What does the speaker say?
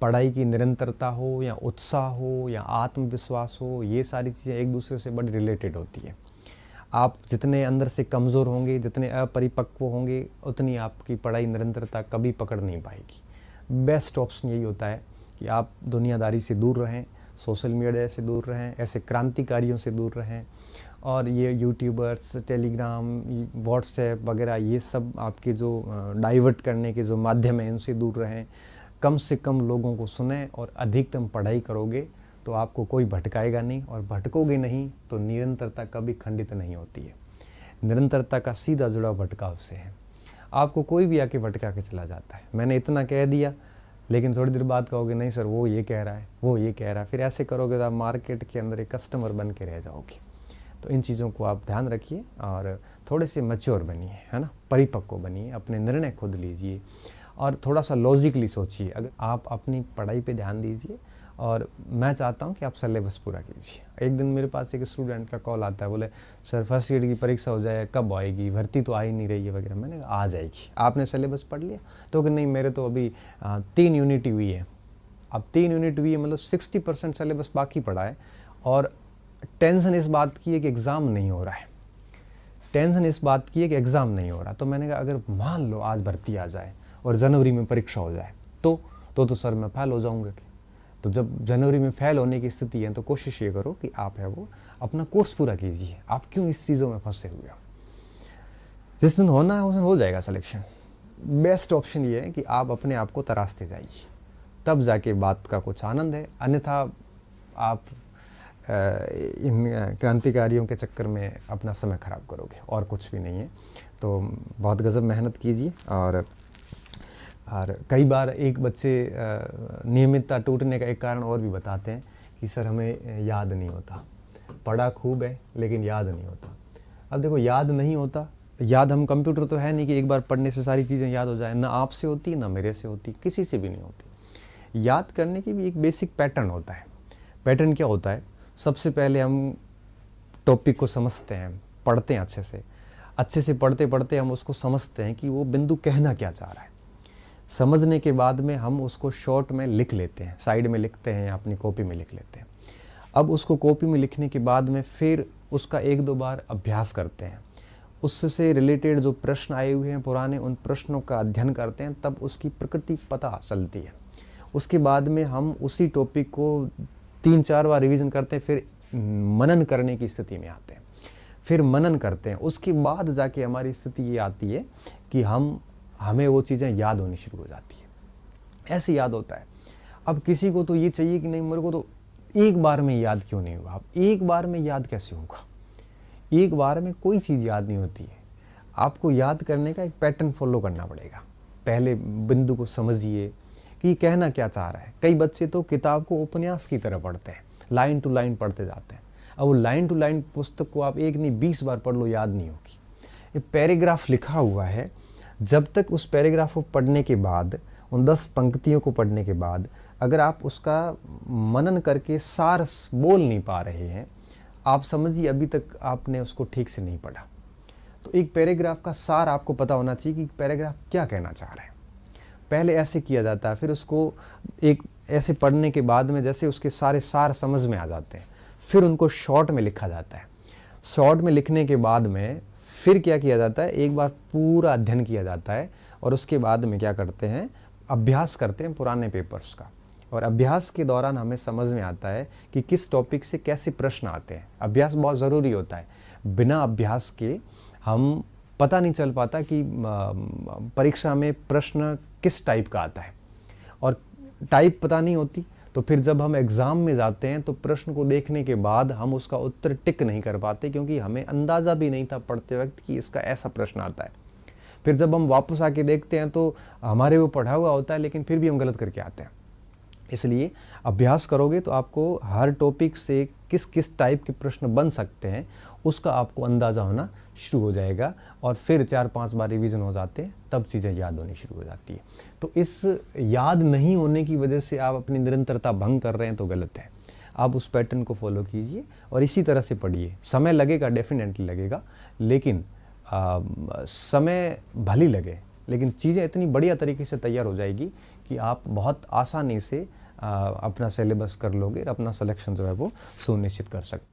पढ़ाई की निरंतरता हो या उत्साह हो या आत्मविश्वास हो, ये सारी चीज़ें एक दूसरे से बड़ी रिलेटेड होती है। आप जितने अंदर से कमज़ोर होंगे, जितने अपरिपक्व होंगे, उतनी आपकी पढ़ाई निरंतरता कभी पकड़ नहीं पाएगी। बेस्ट ऑप्शन यही होता है कि आप दुनियादारी से दूर रहें, सोशल मीडिया से दूर रहें, ऐसे क्रांतिकारियों से दूर रहें, और ये यूट्यूबर्स, टेलीग्राम, व्हाट्सएप वगैरह, ये सब आपके जो डाइवर्ट करने के जो माध्यम हैं, इनसे दूर रहें। कम से कम लोगों को सुनें और अधिकतम पढ़ाई करोगे तो आपको कोई भटकाएगा नहीं, और भटकोगे नहीं तो निरंतरता कभी खंडित नहीं होती है। निरंतरता का सीधा जुड़ाव भटकाव से है। आपको कोई भी आके भटका के चला जाता है। मैंने इतना कह दिया, लेकिन थोड़ी देर बाद कहोगे नहीं सर वो ये कह रहा है, वो ये कह रहा है, फिर ऐसे करोगे तो आप मार्केट के अंदर एक कस्टमर बन के रह जाओगे। तो इन चीज़ों को आप ध्यान रखिए और थोड़े से मैच्योर बनिए, है ना, परिपक्व बनिए, अपने निर्णय खुद लीजिए और थोड़ा सा लॉजिकली सोचिए। अगर आप अपनी पढ़ाई पे ध्यान दीजिए, और मैं चाहता हूँ कि आप सिलेबस पूरा कीजिए। एक दिन मेरे पास एक स्टूडेंट का कॉल आता है, बोले सर फर्स्ट ईयर की परीक्षा हो जाए, कब आएगी, भर्ती तो आ ही नहीं रही है वगैरह। मैंने कहा आ जाएगी, आपने सिलेबस पढ़ लिया? तो कि नहीं मेरे तो अभी 3 यूनिट हुई है। अब 3 यूनिट हुई है मतलब 60% सिलेबस बाकी पड़ा है, और टेंशन इस बात की है कि एग्ज़ाम नहीं हो रहा है, टेंशन इस बात की है कि एग्ज़ाम नहीं हो रहा। तो मैंने कहा अगर मान लो आज भर्ती आ जाए और जनवरी में परीक्षा हो जाए तो सर मैं फेल हो जाऊंगा। तो जब जनवरी में फेल होने की स्थिति है तो कोशिश ये करो कि आप है वो अपना कोर्स पूरा कीजिए। आप क्यों इस चीज़ों में फंसे हुए हो? जिस दिन होना है उस दिन हो जाएगा सिलेक्शन। बेस्ट ऑप्शन ये है कि आप अपने आप को तराशते जाइए, तब जाके बात का कुछ आनंद है। अन्यथा आप इन क्रांतिकारियों के चक्कर में अपना समय खराब करोगे, और कुछ भी नहीं है। तो बहुत गज़ब मेहनत कीजिए। और कई बार एक बच्चे नियमितता टूटने का एक कारण और भी बताते हैं कि सर हमें याद नहीं होता, पढ़ा खूब है लेकिन याद नहीं होता। अब देखो याद नहीं होता, याद हम कंप्यूटर तो है नहीं कि एक बार पढ़ने से सारी चीज़ें याद हो जाए। ना आपसे होती, ना मेरे से होती, किसी से भी नहीं होती। याद करने की भी एक बेसिक पैटर्न होता है। पैटर्न क्या होता है? सबसे पहले हम टॉपिक को समझते हैं, पढ़ते हैं अच्छे से पढ़ते पढ़ते हम उसको समझते हैं कि वो बिंदु कहना क्या चाह रहा है। समझने के बाद में हम उसको शॉर्ट में लिख लेते हैं, साइड में लिखते हैं या अपनी कॉपी में लिख लेते हैं। अब उसको कॉपी में लिखने के बाद में फिर उसका 1-2 बार अभ्यास करते हैं। उससे रिलेटेड जो प्रश्न आए हुए हैं पुराने, उन प्रश्नों का अध्ययन करते हैं, तब उसकी प्रकृति पता चलती है। उसके बाद में हम उसी टॉपिक को 3-4 बार रिवीजन करते हैं, फिर मनन करने की स्थिति में आते हैं। फिर मनन करते हैं, उसके बाद जाके हमारी स्थिति ये आती है कि हमें वो चीज़ें याद होनी शुरू हो जाती है। ऐसे याद होता है। अब किसी को तो ये चाहिए कि नहीं मेरे को तो एक बार में याद क्यों नहीं हुआ। अब एक बार में याद कैसे होगा? एक बार में कोई चीज़ याद नहीं होती है। आपको याद करने का एक पैटर्न फॉलो करना पड़ेगा। पहले बिंदु को समझिए कि ये कहना क्या चाह रहा है। कई बच्चे तो किताब को उपन्यास की तरह पढ़ते हैं, लाइन टू लाइन पढ़ते जाते हैं। अब वो लाइन टू लाइन पुस्तक को आप 1 नहीं 20 बार पढ़ लो, याद नहीं होगी। ये पैराग्राफ लिखा हुआ है, जब तक उस पैराग्राफ को पढ़ने के बाद, उन 10 पंक्तियों को पढ़ने के बाद अगर आप उसका मनन करके सार बोल नहीं पा रहे हैं, आप समझिए अभी तक आपने उसको ठीक से नहीं पढ़ा। तो एक पैराग्राफ का सार आपको पता होना चाहिए कि पैराग्राफ क्या कहना चाह रहा है। पहले ऐसे किया जाता है, फिर उसको एक ऐसे पढ़ने के बाद में जैसे उसके सारे सार समझ में आ जाते हैं, फिर उनको शॉर्ट में लिखा जाता है। शॉर्ट में लिखने के बाद में फिर क्या किया जाता है, एक बार पूरा अध्ययन किया जाता है, और उसके बाद में क्या करते हैं, अभ्यास करते हैं पुराने पेपर्स का। और अभ्यास के दौरान हमें समझ में आता है कि किस टॉपिक से कैसे प्रश्न आते हैं। अभ्यास बहुत ज़रूरी होता है। बिना अभ्यास के हम पता नहीं चल पाता कि परीक्षा में प्रश्न किस टाइप का आता है, और टाइप पता नहीं होती तो फिर जब हम एग्ज़ाम में जाते हैं तो प्रश्न को देखने के बाद हम उसका उत्तर टिक नहीं कर पाते, क्योंकि हमें अंदाज़ा भी नहीं था पढ़ते वक्त कि इसका ऐसा प्रश्न आता है। फिर जब हम वापस आके देखते हैं तो हमारे वो पढ़ा हुआ होता है, लेकिन फिर भी हम गलत करके आते हैं। इसलिए अभ्यास करोगे तो आपको हर टॉपिक से किस किस टाइप के प्रश्न बन सकते हैं उसका आपको अंदाज़ा होना शुरू हो जाएगा, और फिर 4-5 बार रिवीजन हो जाते हैं, तब चीज़ें याद होनी शुरू हो जाती है। तो इस याद नहीं होने की वजह से आप अपनी निरंतरता भंग कर रहे हैं तो गलत है। आप उस पैटर्न को फॉलो कीजिए और इसी तरह से पढ़िए। समय लगेगा, डेफिनेटली लगेगा, लेकिन समय भली लगे, लेकिन चीज़ें इतनी बढ़िया तरीके से तैयार हो जाएगी कि आप बहुत आसानी से अपना सिलेबस कर लोगे और अपना सिलेक्शन जो है वो सुनिश्चित कर सकते।